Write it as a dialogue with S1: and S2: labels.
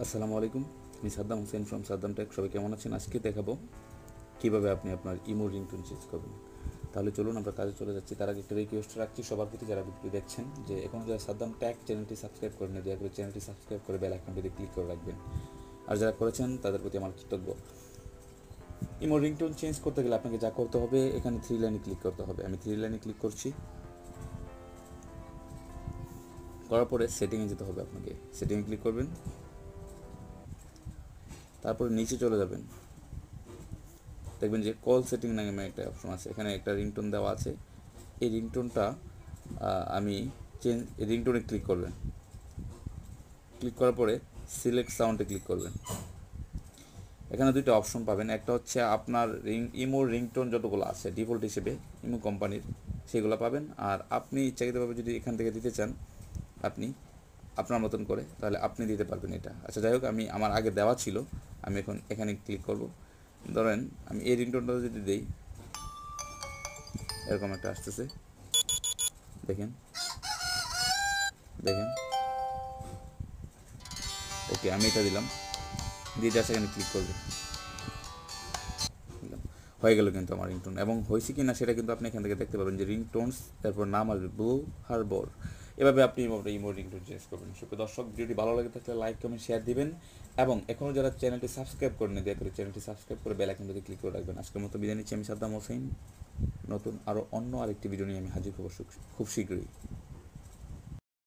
S1: আসসালামু আলাইকুম, আমি সাদ্দাম হোসেন ফ্রম সাদ্দামটেক। সবাই কেমন আছেন? আজকে দেখাবো কীভাবে আপনি আপনার ইমো রিংটোন চেঞ্জ করবেন। তাহলে চলুন আমরা কাজে চলে যাচ্ছি। তার আগে একটা রিকোয়েস্ট রাখছি সবার প্রতি, যারা ভিডিও দেখছেন, যে এখনও যারা সাদ্দাম ট্যাগ চ্যানেলটি সাবস্ক্রাইব করেন, দয়া করে চ্যানেলটি সাবস্ক্রাইব করে বেল আইকনটিতে ক্লিক করে রাখবেন। আর যারা করেছেন তাদের প্রতি আমার কৃতজ্ঞ। ইমো রিংটোন চেঞ্জ করতে গেলে আপনাকে যা করতে হবে, এখানে 3 লাইনে ক্লিক করতে হবে। আমি 3 লাইনে ক্লিক করছি। করার পরে সেটিংয়ে যেতে হবে আপনাকে। সেটিংয়ে ক্লিক করবেন, তারপরে নিচে চলে যাবেন। দেখবেন যে কল সেটিং নামে একটা অপশন আছে, এখানে একটা রিংটোন দেওয়া আছে। এই রিংটোনটা আমি রিংটোনে ক্লিক করবেন। ক্লিক করার পরে সিলেক্ট সাউন্ডে ক্লিক করবেন। এখানে দুইটা অপশন পাবেন। একটা হচ্ছে আপনার ইমো রিংটোন যতগুলো আছে ডিফল্ট হিসেবে ইমো কোম্পানির, সেগুলো পাবেন। আর আপনি ইচ্ছাকৃতভাবে যদি এখান থেকে দিতে চান আপনি আপনার মতন করে, তাহলে আপনি দিতে পারবেন এটা। আচ্ছা, যাই হোক, আমি আমার আগে দেওয়া ছিল, আমি এখন এখানে ক্লিক করব। ধরেন আমি এই রিংটোনটা যদি দিই, এরকম একটা আসতেছে, দেখেন দেখেন। ওকে, আমি এটা দিলাম, দিয়ে যা সেখানে ক্লিক করবে। হয়ে গেল কিন্তু আমার রিংটোন। এবং হয়েছে কি না সেটা কিন্তু আপনি এখান থেকে দেখতে পাবেন যে রিংটোনস, তারপর নাম আসবে ব্লু হারবর। এভাবে আপনি ইমো রিংটোন চেঞ্জ করবেন। সুপ্রিয় দর্শক, ভিডিওটি ভালো লাগে থাকলে লাইক কমেন্ট শেয়ার দিবেন, এবং এখনও যারা চ্যানেলটি সাবস্ক্রাইব করেন, দয়া করে চ্যানেলটি সাবস্ক্রাইব করে বেল আইকনটিতে ক্লিক করে রাখবেন। আজকের মতো বিদায় নিচ্ছি। আমি সাদ্দাম হোসেন। নতুন আরও অন্য আরেকটি ভিডিও নিয়ে আমি হাজির হব খুব শীঘ্রই।